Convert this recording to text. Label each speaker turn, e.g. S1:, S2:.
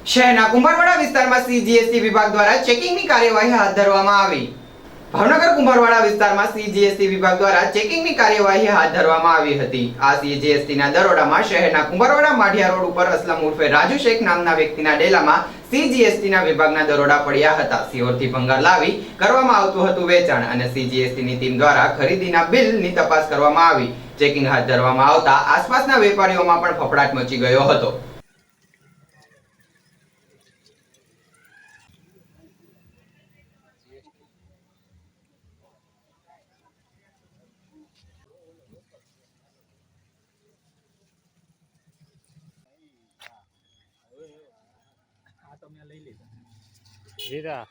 S1: શહેરના કુંભારવાડા વિસ્તારમાં સીજીએસટી વિભાગ દ્વારા ચેકિંગની કાર્યવાહી હાથ ધરવામાં આવી। ભાવનગર કુંભારવાડા વિસ્તારમાં સીજીએસટી વિભાગ દ્વારા ચેકિંગની કાર્યવાહી હાથ ધરવામાં આવી હતી। આ સીજીએસટીના દરોડામાં શહેરના કુંભારવાડા માઢિયા રોડ ઉપર અસલમ ઉર્ફે રાજુ શેખ નામના વ્યક્તિના ડેલામાં સીજીએસટીના વિભાગના દરોડા પડ્યા હતા। સિયોરથી ભંગાર લાવી કરવામાં આવતું હતું વેચાણ અને સીજીએસટીની ટીમ દ્વારા ખરીદીના બિલની તપાસ કરવામાં આવી। ચેકિંગ હાથ ધરવામાં આવતા આસપાસના વેપારીઓમાં પણ ફફડાટ મચી ગયો હતો।
S2: જીરા